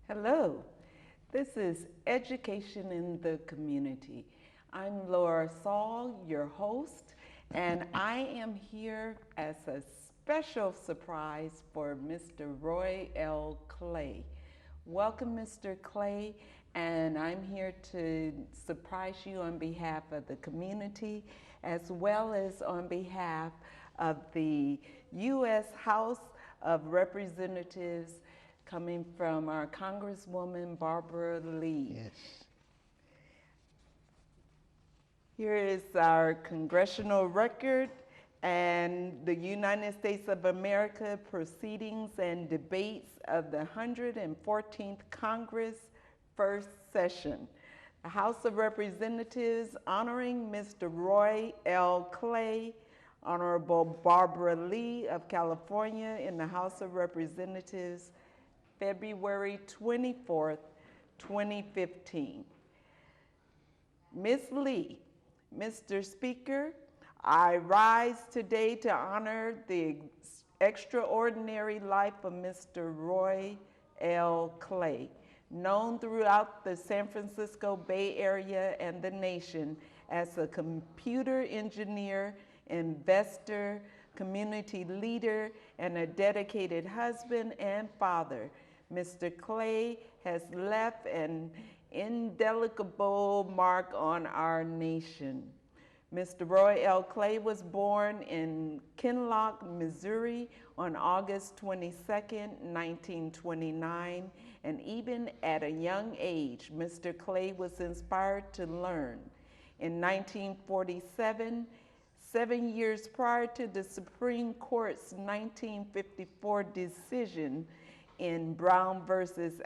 Hello, this is Education in the Community. I'm Laura Saul, your host, and I am here as a special surprise for Mr. Roy L. Clay. Welcome, Mr. Clay, and I'm here to surprise you on behalf of the community as well as on behalf of the U.S. House of Representatives coming from our Congresswoman Barbara Lee. Yes. Here is our congressional record and the United States of America proceedings and debates of the 114th Congress first session. The House of Representatives honoring Mr. Roy L. Clay, Honorable Barbara Lee of California in the House of Representatives, February 24th, 2015. Ms. Lee, Mr. Speaker, I rise today to honor the extraordinary life of Mr. Roy L. Clay, known throughout the San Francisco Bay Area and the nation as a computer engineer, investor, community leader, and a dedicated husband and father. Mr. Clay has left an indelible mark on our nation. Mr. Roy L. Clay was born in Kinloch, Missouri on August 22, 1929, and even at a young age, Mr. Clay was inspired to learn. In 1947, 7 years prior to the Supreme Court's 1954 decision in Brown versus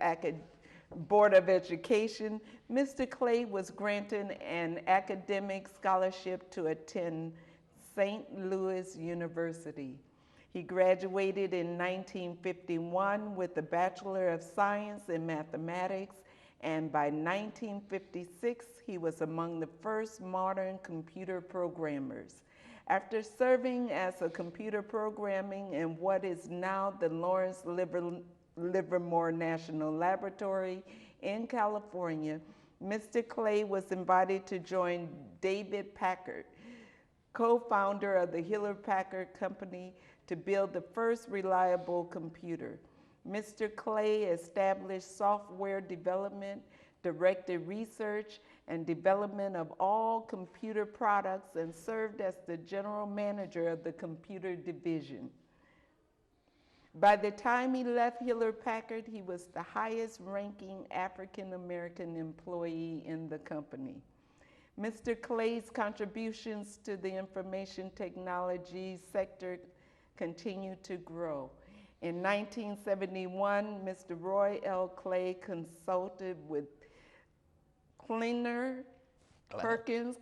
Board of Education, Mr. Clay was granted an academic scholarship to attend St. Louis University. He graduated in 1951 with a Bachelor of Science in Mathematics, and by 1956, he was among the first modern computer programmers. After serving as a computer programming in what is now the Lawrence Livermore National Laboratory in California, Mr. Clay was invited to join David Packard, co-founder of the Hewlett-Packard Company, to build the first reliable computer. Mr. Clay established software development, directed research and development of all computer products, and served as the general manager of the computer division. By the time he left Hewlett-Packard, he was the highest ranking African-American employee in the company. Mr. Clay's contributions to the information technology sector continue to grow. In 1971, Mr. Roy L. Clay consulted with Kleiner Perkins,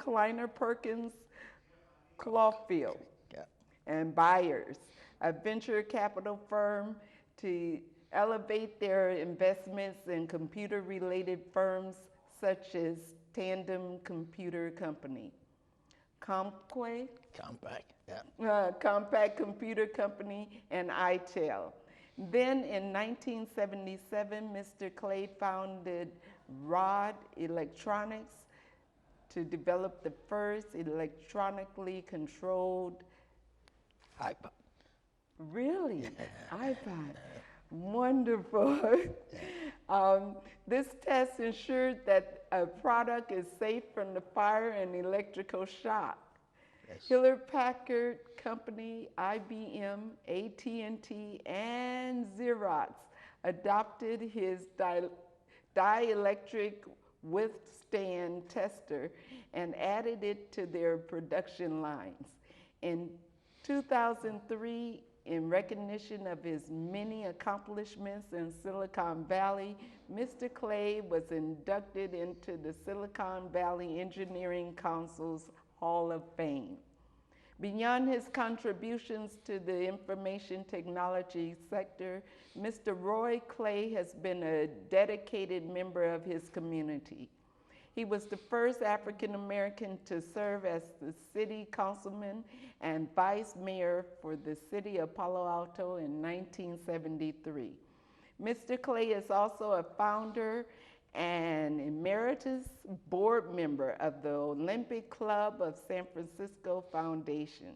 Caulfield, and Byers, a venture capital firm, to elevate their investments in computer-related firms such as Tandem Computer Company, Compaq Computer Company, and ITEL. Then in 1977, Mr. Clay founded Rod Electronics to develop the first electronically controlled iPod. Really? iPod. Wonderful. This test ensured that a product is safe from the fire and electrical shock. Yes. Hewlett-Packard Company, IBM, AT&T, and Xerox adopted his dielectric withstand tester and added it to their production lines. In 2003, in recognition of his many accomplishments in Silicon Valley, Mr. Clay was inducted into the Silicon Valley Engineering Council's Hall of Fame. Beyond his contributions to the information technology sector, Mr. Roy Clay has been a dedicated member of his community. He was the first African American to serve as the city councilman and vice mayor for the city of Palo Alto in 1973. Mr. Clay is also a founder and emeritus board member of the Olympic Club of San Francisco Foundation,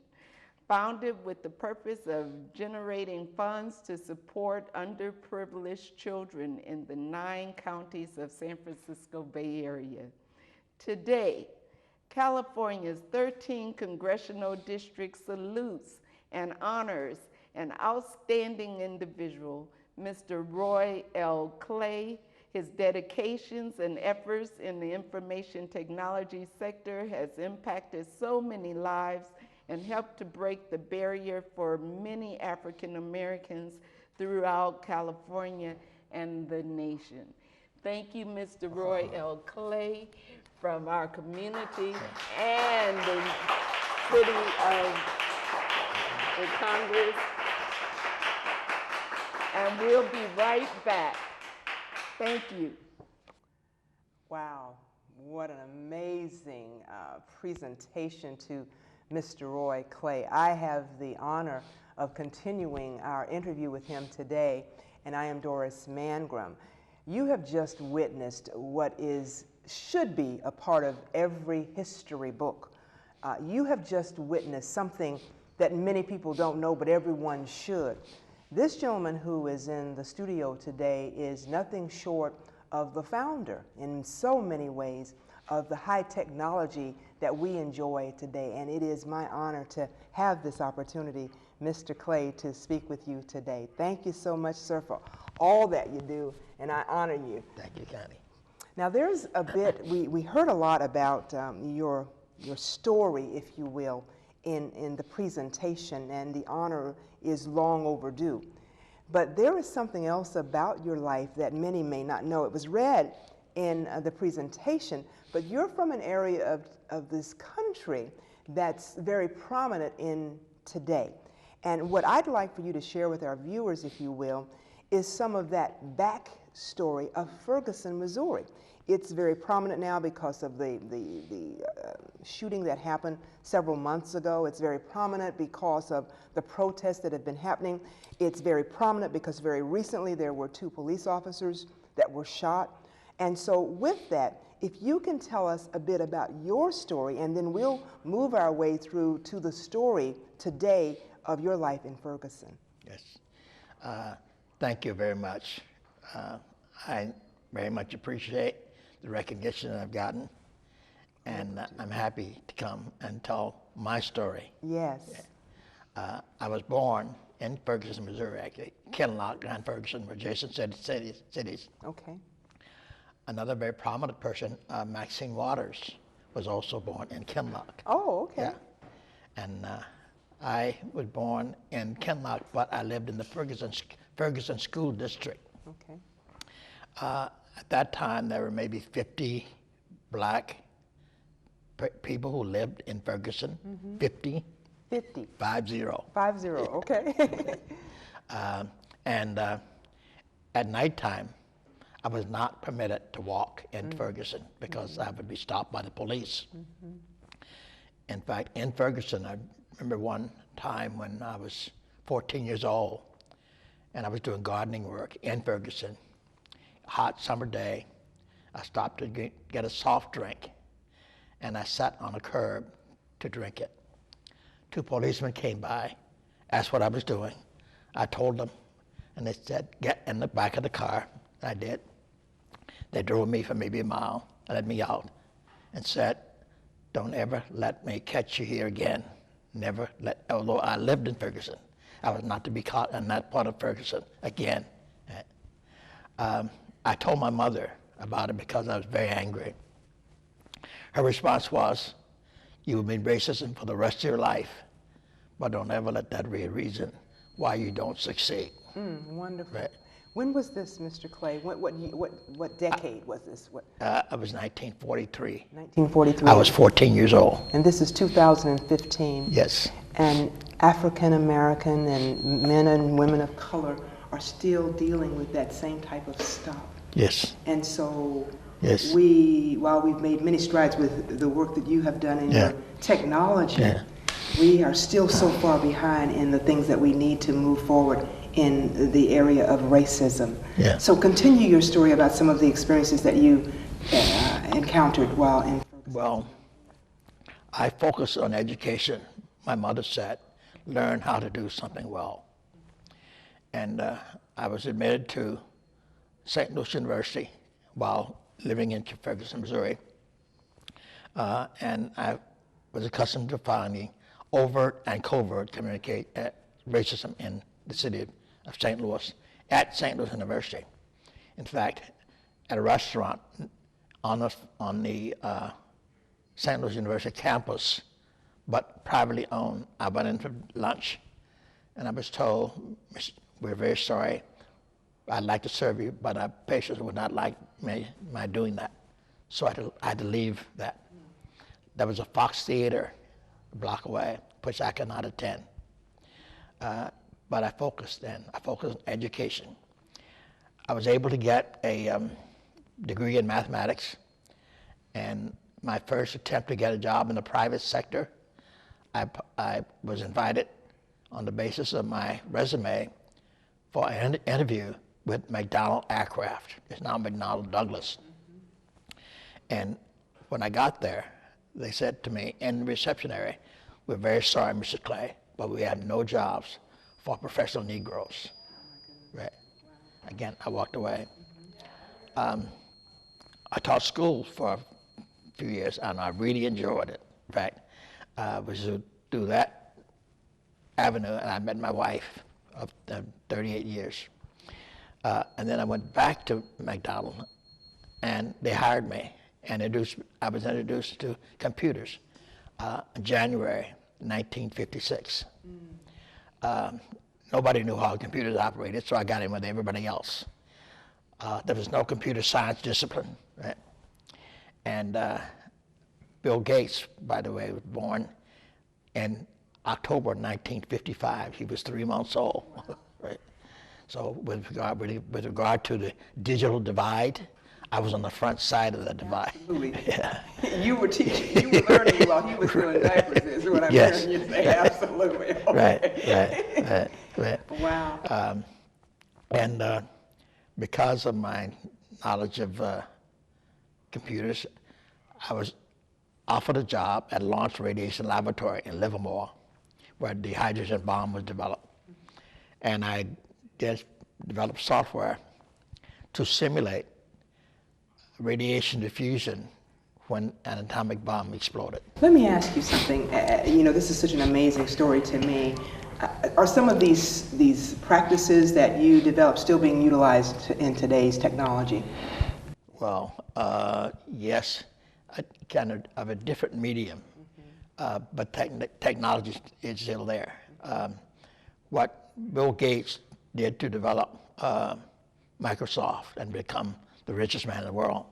founded with the purpose of generating funds to support underprivileged children in the 9 counties of San Francisco Bay Area. Today, California's 13 congressional district salutes and honors an outstanding individual, Mr. Roy L. Clay. His dedications and efforts in the information technology sector has impacted so many lives and helped to break the barrier for many African Americans throughout California and the nation. Thank you, Mr. Roy L. Clay, from our community and the city of the Congress. And we'll be right back. Thank you. Wow, what an amazing presentation to Mr. Roy Clay. I have the honor of continuing our interview with him today, and I am Doris Mangrum. You have just witnessed what should be a part of every history book. You have just witnessed something that many people don't know, but everyone should. This gentleman who is in the studio today is nothing short of the founder in so many ways of the high technology that we enjoy today. And it is my honor to have this opportunity, Mr. Clay, to speak with you today. Thank you so much, sir, for all that you do, and I honor you. Thank you, Connie. Now there's a bit, we heard a lot about your story, if you will, in the presentation, and the honor is long overdue. But there is something else about your life that many may not know. It was read in the presentation, but you're from an area of this country that's very prominent in today. And what I'd like for you to share with our viewers, if you will, is some of that backstory of Ferguson, Missouri. It's very prominent now because of the shooting that happened several months ago. It's very prominent because of the protests that have been happening. It's very prominent because very recently there were 2 police officers that were shot. And so with that, if you can tell us a bit about your story, and then we'll move our way through to the story today of your life in Ferguson. Yes. Thank you very much. I very much appreciate the recognition that I've gotten, and I'm happy to come and tell my story. Yes. I was born in Ferguson, Missouri, actually. Kinloch and Ferguson were adjacent cities. Okay. Another very prominent person, Maxine Waters, was also born in Kinloch. Oh, okay. Yeah. And I was born in Kinloch, but I lived in the Ferguson School District. Okay. At that time, there were maybe 50 black people who lived in Ferguson. 50. 50. 50. 50, okay. And at nighttime, I was not permitted to walk in Ferguson because I would be stopped by the police. In fact, in Ferguson, I remember one time when I was 14 years old, and I was doing gardening work in Ferguson. Hot summer day, I stopped to get a soft drink, and I sat on a curb to drink it. 2 policemen came by, asked what I was doing. I told them, and they said, get in the back of the car. I did. They drove me for maybe a mile, let me out, and said, don't ever let me catch you here again. Never let, although I lived in Ferguson, I was not to be caught in that part of Ferguson again. I told my mother about it because I was very angry. Her response was, you will be racism for the rest of your life, but don't ever let that be a reason why you don't succeed. Wonderful. Right. When was this, Mr. Clay? What decade was this? It was 1943. 1943. I was 14 years old. And this is 2015. Yes. And African American and men and women of color are still dealing with that same type of stuff. Yes. And so Yes. while we've made many strides with the work that you have done in your technology, we are still so far behind in the things that we need to move forward in the area of racism. Yeah. So continue your story about some of the experiences that you encountered while in Ferguson. Well, I focus on education. My mother said, learn how to do something well. And I was admitted to St. Louis University while living in Ferguson, Missouri. And I was accustomed to finding overt and covert racism in the city of St. Louis at St. Louis University. In fact, at a restaurant on the St. Louis University campus, but privately owned, I went in for lunch, and I was told, we're very sorry, I'd like to serve you, but our patients would not like my doing that. So I had to leave that. There was a Fox Theater a block away, which I could not attend. But I focused then. I focused on education. I was able to get a degree in mathematics, and my first attempt to get a job in the private sector, I was invited on the basis of my resume for an interview with McDonnell Aircraft. It's now McDonnell Douglas. And when I got there, they said to me in the reception area, we're very sorry, Mr. Clay, but we have no jobs for professional Negroes. Right. Again, I walked away. I taught school for a few years, and I really enjoyed it. In fact, I was through that avenue, and I met my wife of 38 years. And then I went back to McDonald's, and they hired me, and I was introduced to computers in January 1956. Nobody knew how computers operated, so I got in with everybody else. There was no computer science discipline, right? And Bill Gates, by the way, was born in October 1955. He was 3 months old, right? So with regard to the digital divide, I was on the front side of the divide. Absolutely. Yeah. You were teaching, you were learning while he was doing diapers, is what I'm Yes. hearing you say. Absolutely. Okay. Right. Wow. And because of my knowledge of computers, I was offered a job at Launch Radiation Laboratory in Livermore, where the hydrogen bomb was developed. And I developed software to simulate radiation diffusion when an atomic bomb exploded. Let me ask you something. This is such an amazing story to me. Are some of these practices that you developed still being utilized in today's technology? Well, yes, kind of a different medium, but technology is still there. What Bill Gates did to develop Microsoft and become the richest man in the world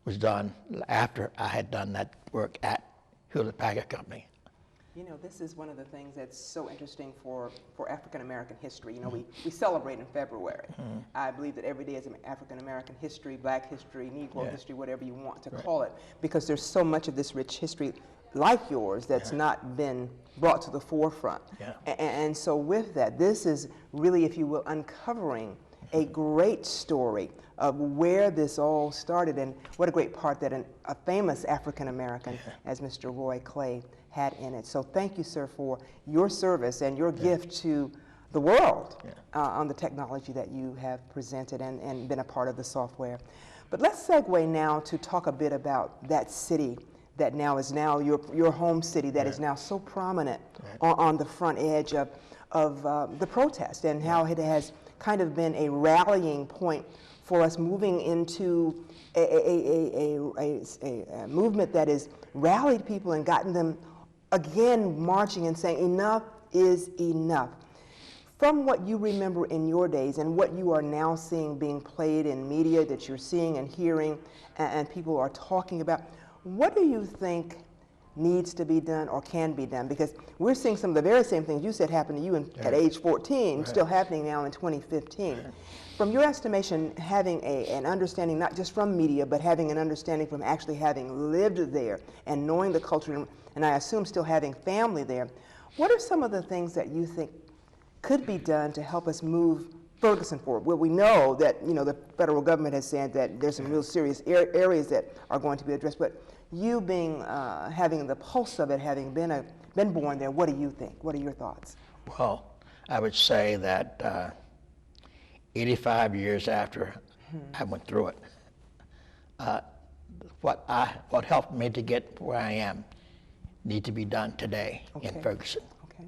was done after I had done that work at Hewlett-Packard Company. You know, this is one of the things that's so interesting for African American history. You know, we celebrate in February. I believe that every day is African American history, Black history, Negro history, whatever you want to call it, because there's so much of this rich history like yours that's not been brought to the forefront. And so with that, this is really, if you will, uncovering a great story of where this all started, and what a great part that a famous African American as Mr. Roy Clay had in it. So thank you, sir, for your service and your gift to the world on the technology that you have presented and been a part of the software. But let's segue now to talk a bit about that city that now is your home city that is now so prominent on the front edge of the protest, and how it has kind of been a rallying point for us moving into a movement that has rallied people and gotten them again marching and saying enough is enough. From what you remember in your days and what you are now seeing being played in media that you're seeing and hearing and people are talking about, what do you think needs to be done or can be done? Because we're seeing some of the very same things you said happened to you at age 14, still happening now in 2015. From your estimation, having an understanding, not just from media, but having an understanding from actually having lived there and knowing the culture, and I assume still having family there, what are some of the things that you think could be done to help us move Ferguson forward? Well, we know that, you know, the federal government has said that there's some real serious areas that are going to be addressed, but you being, having the pulse of it, having been born there, what do you think? What are your thoughts? Well, I would say that 85 years after I went through it, what helped me to get where I am need to be done today in Ferguson. Okay.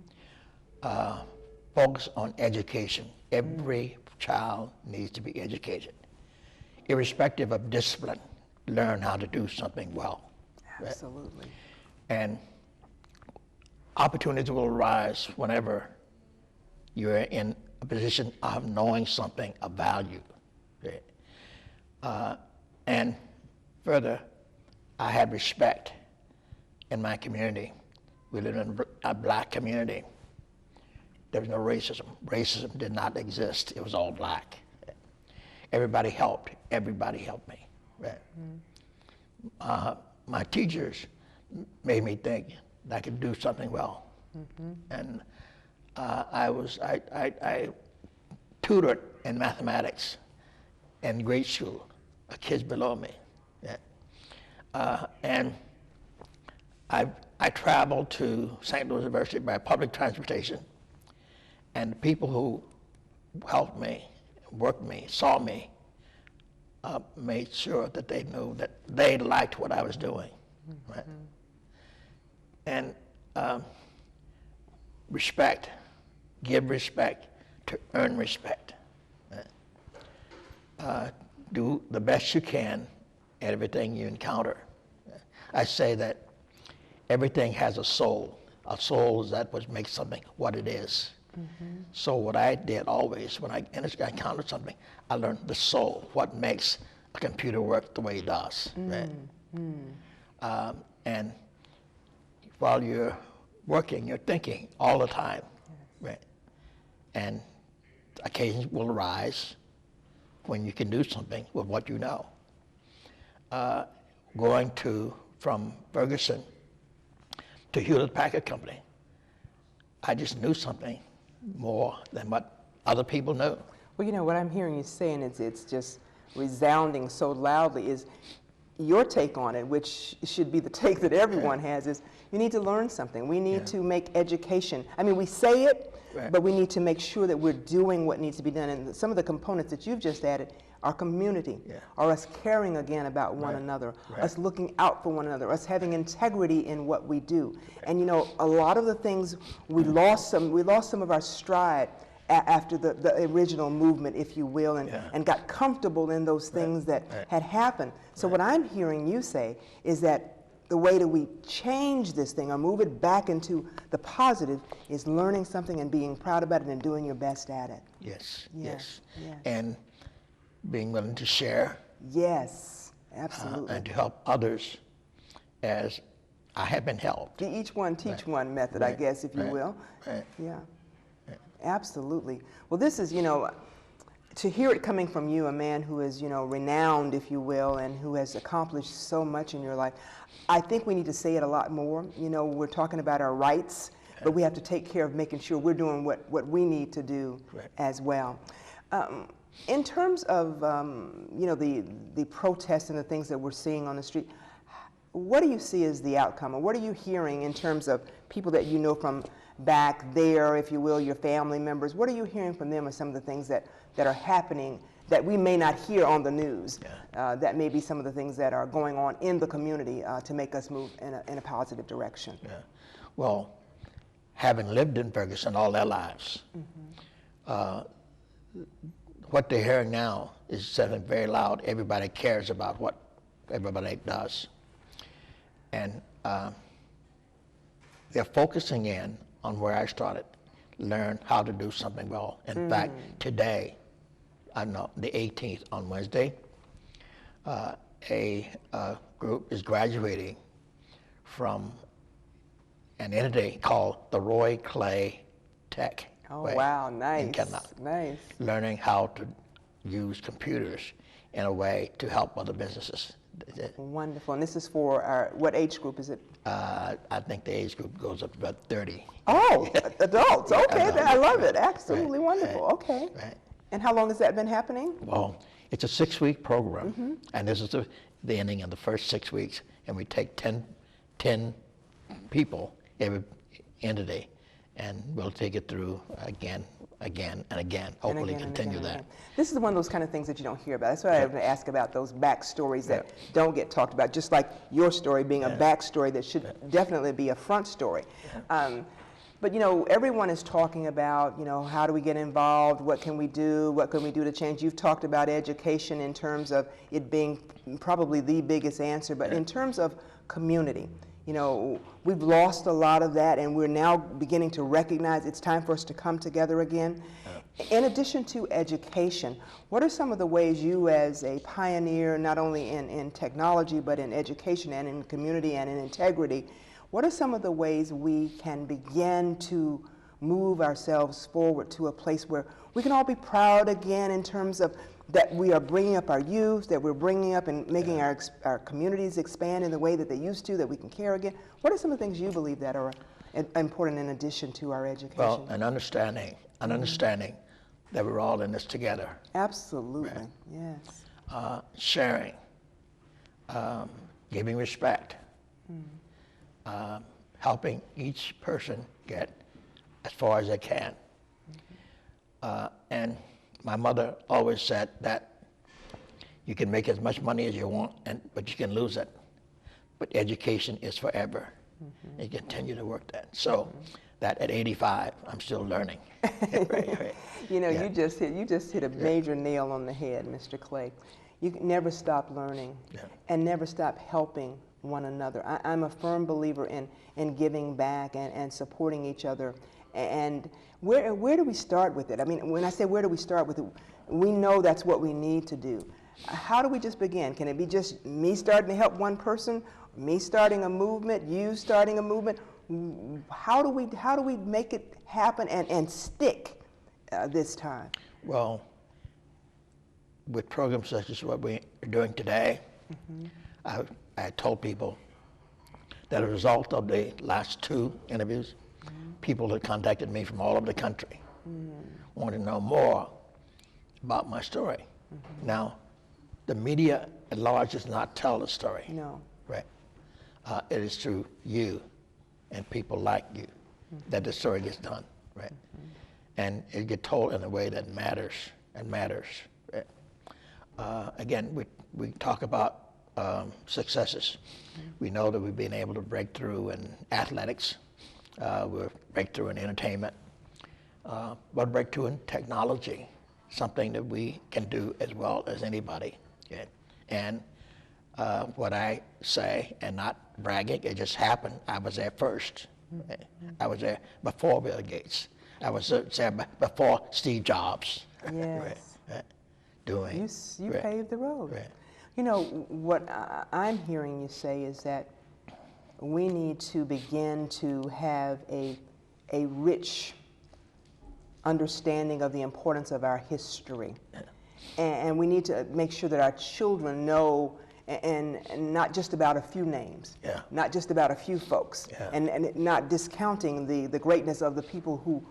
Focus on education. Every child needs to be educated. Irrespective of discipline, learn how to do something well. Absolutely. And opportunities will arise whenever you're in a position of knowing something of value. And further, I had respect in my community. We live in a black community. There was no racism. Racism did not exist. It was all black. Everybody helped. Everybody helped me. My teachers made me think that I could do something well. And I tutored in mathematics in grade school, kids below me. And I traveled to St. Louis University by public transportation. And the people who helped me, worked me, saw me, made sure that they knew that they liked what I was doing. Right? And respect, give respect to earn respect. Do the best you can at everything you encounter. I say that everything has a soul. A soul is that which makes something what it is. So what I did always, when I encountered something, I learned the soul, what makes a computer work the way it does. Right? And while you're working, you're thinking all the time. Right? And occasions will arise when you can do something with what you know. Going from Ferguson to Hewlett-Packard Company, I just knew something more than what other people knew. Well, you know, what I'm hearing you saying is it's just resounding so loudly is your take on it, which should be the take that everyone has, is you need to learn something. We need to make education. I mean, we say it, but we need to make sure that we're doing what needs to be done. And some of the components that you've just added are community, or us caring again about one another, us looking out for one another, us having integrity in what we do. And you know, a lot of the things we lost some of our stride after the original movement, if you will, and got comfortable in those things that had happened. So what I'm hearing you say is that the way that we change this thing or move it back into the positive is learning something and being proud about it and doing your best at it. Yes. And being willing to share. Yes, absolutely. And to help others as I have been helped. The each one teach one method, I guess, if you will. Yeah. Absolutely. Well, this is, you know, to hear it coming from you, a man who is, you know, renowned, if you will, and who has accomplished so much in your life, I think we need to say it a lot more. You know, we're talking about our rights, but we have to take care of making sure we're doing what we need to do as well. In terms of, you know, the protests and the things that we're seeing on the street, what do you see as the outcome? Or what are you hearing in terms of people that you know from back there, if you will, your family members? What are you hearing from them of some of the things that are happening that we may not hear on the news? That may be some of the things that are going on in the community to make us move in a positive direction. Well, having lived in Ferguson all their lives, what they're hearing now is something very loud. Everybody cares about what everybody does. And they're focusing in on where I started, learn how to do something well. In fact, today, I know the 18th on Wednesday, a group is graduating from an entity called the Roy Clay Tech. Oh, wow, nice, in Kentucky, nice. learning how to use computers in a way to help other businesses. Wonderful. And this is for what age group is it? I think the age group goes up to about 30. Oh, adults. Yeah, Okay, adults. I love it. Right, Absolutely right, wonderful. right, Okay. right. And how long has that been happening? Well, it's a 6-week program, and this is the ending of the first 6 weeks, and we take 10 people every entity, and we'll take it through again, and again. Hopefully again and continue again and that. again. This is one of those kind of things that you don't hear about. That's why I want to ask about those backstories that don't get talked about, just like your story being a backstory that should definitely be a front story. But, everyone is talking about, how do we get involved? What can we do? What can we do to change? You've talked about education in terms of it being probably the biggest answer, but in terms of community, we've lost a lot of that, and we're now beginning to recognize it's time for us to come together again. In addition to education, what are some of the ways you, as a pioneer, not only in technology, but in education and in community and in integrity, what are some of the ways we can begin to move ourselves forward to a place where we can all be proud again in terms of that we are bringing up our youth, that we're bringing up and making our communities expand in the way that they used to, that we can care again? What are some of the things you believe that are important in addition to our education? Well, an understanding that we're all in this together. Absolutely, Right. yes. Sharing, giving respect, helping each person get as far as they can. And my mother always said that you can make as much money as you want, but you can lose it. But education is forever. You continue to work that. So that at 85, I'm still learning. Right. You just hit a major nail on the head, Mr. Clay. You can never stop learning and never stop helping one another. I'm a firm believer in giving back and supporting each other. And where do we start with it? I mean, when I say where do we start with it, we know that's what we need to do. How do we just begin? Can it be just me starting to help one person, me starting a movement, you starting a movement? How do we make it happen and stick this time? Well, with programs such as what we're doing today, I told people that as a result of the last 2 interviews, people had contacted me from all over the country, wanted to know more about my story. Now, the media at large does not tell the story. No. Right. It is through you and people like you that the story gets done. Right. And it gets told in a way that matters and matters. Right? Again, we talk about successes. We know that we've been able to break through in athletics, we're breakthrough in entertainment, but breakthrough in technology, something that we can do as well as anybody. Okay? And what I say, and not bragging, it just happened, I was there first. I was there before Bill Gates. I was there before Steve Jobs. Yes. Right? Doing. You paved the road. Right. What I'm hearing you say is that we need to begin to have a rich understanding of the importance of our history. And we need to make sure that our children know, and not just about a few names, not just about a few folks, and not discounting the greatness of the people who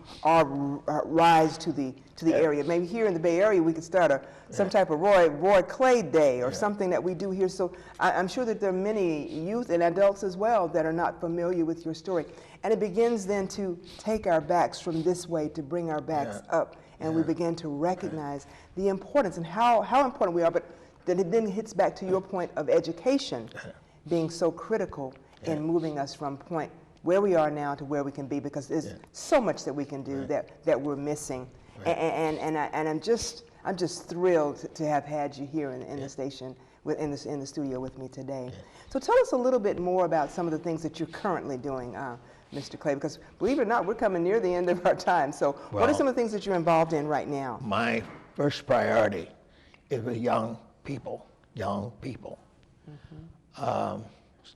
rise to the area. Maybe here in the Bay Area we could start some type of Roy Clay Day or something that we do here. So I'm sure that there are many youth and adults as well that are not familiar with your story. And it begins then to take our backs from this way to bring our backs up, and we begin to recognize the importance and how important we are. But then it then hits back to your point of education being so critical in moving us from point where we are now to where we can be, because there's so much that we can do that we're missing. And I'm just thrilled to have had you here in the station, in the studio with me today. So tell us a little bit more about some of the things that you're currently doing, Mr. Clay, because believe it or not, we're coming near the end of our time. So what are some of the things that you're involved in right now? My first priority is with young people,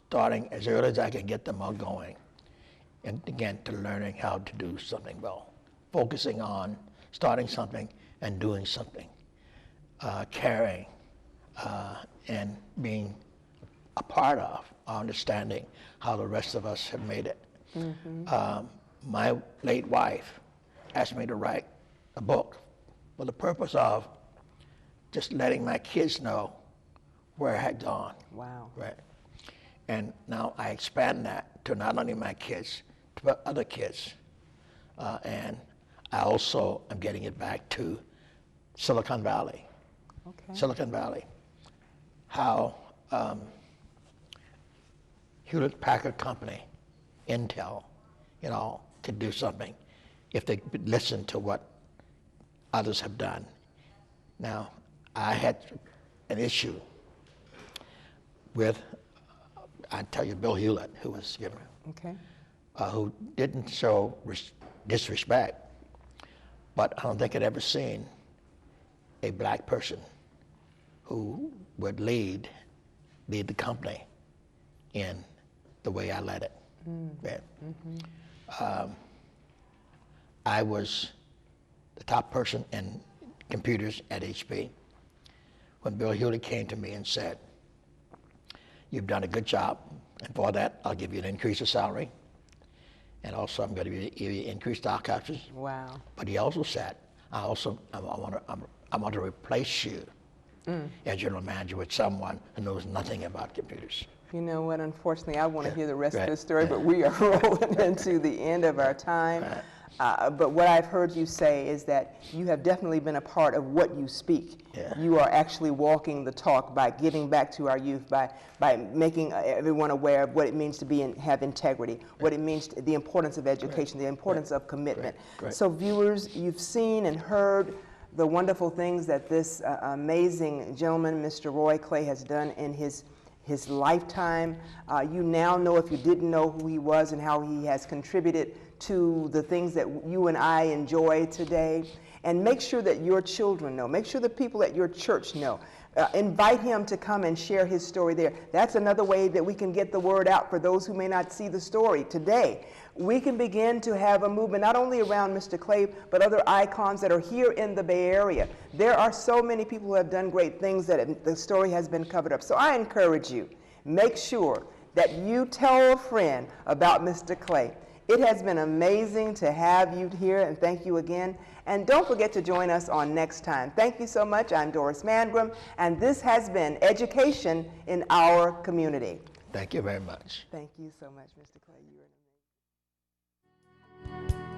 starting as early as I can get them all going, and again, to learning how to do something well, focusing on starting something and doing something, caring, and being a part of, understanding how the rest of us have made it. My late wife asked me to write a book for the purpose of just letting my kids know where I had gone. Wow. Right. And now I expand that to not only my kids, but other kids. And I also am getting it back to Silicon Valley. Okay. Silicon Valley. How Hewlett Packard Company, Intel, could do something if they could listen to what others have done. Now, I had an issue with, I tell you, Bill Hewlett, who was, Okay. who didn't show disrespect, but I don't think I'd ever seen a black person who would lead the company in the way I led it. Yeah. I was the top person in computers at HP when Bill Hewlett came to me and said, "You've done a good job, and for that I'll give you an increase of salary, and also I'm going to give you increased stock options." Wow. But he also said, I want to replace you as general manager with someone who knows nothing about computers. You know what, unfortunately, I want to hear the rest of Right. this story, but we are rolling into the end of our time. But what I've heard you say is that you have definitely been a part of what you speak. Yeah. You are actually walking the talk by giving back to our youth, by making everyone aware of what it means to be and have integrity, what it means, the importance of education, the importance of commitment. Right. So viewers, you've seen and heard the wonderful things that this amazing gentleman, Mr. Roy Clay, has done in his lifetime. You now know, if you didn't know, who he was and how he has contributed to the things that you and I enjoy today. And make sure that your children know. Make sure the people at your church know. Invite him to come and share his story there. That's another way that we can get the word out for those who may not see the story today. We can begin to have a movement not only around Mr. Clay, but other icons that are here in the Bay Area. There are so many people who have done great things that the story has been covered up. So I encourage you, make sure that you tell a friend about Mr. Clay. It has been amazing to have you here, and thank you again. And don't forget to join us on next time. Thank you so much. I'm Doris Mangrum, and this has been Education in Our Community. Thank you very much. Thank you so much, Mr. Clay. You're an amazing.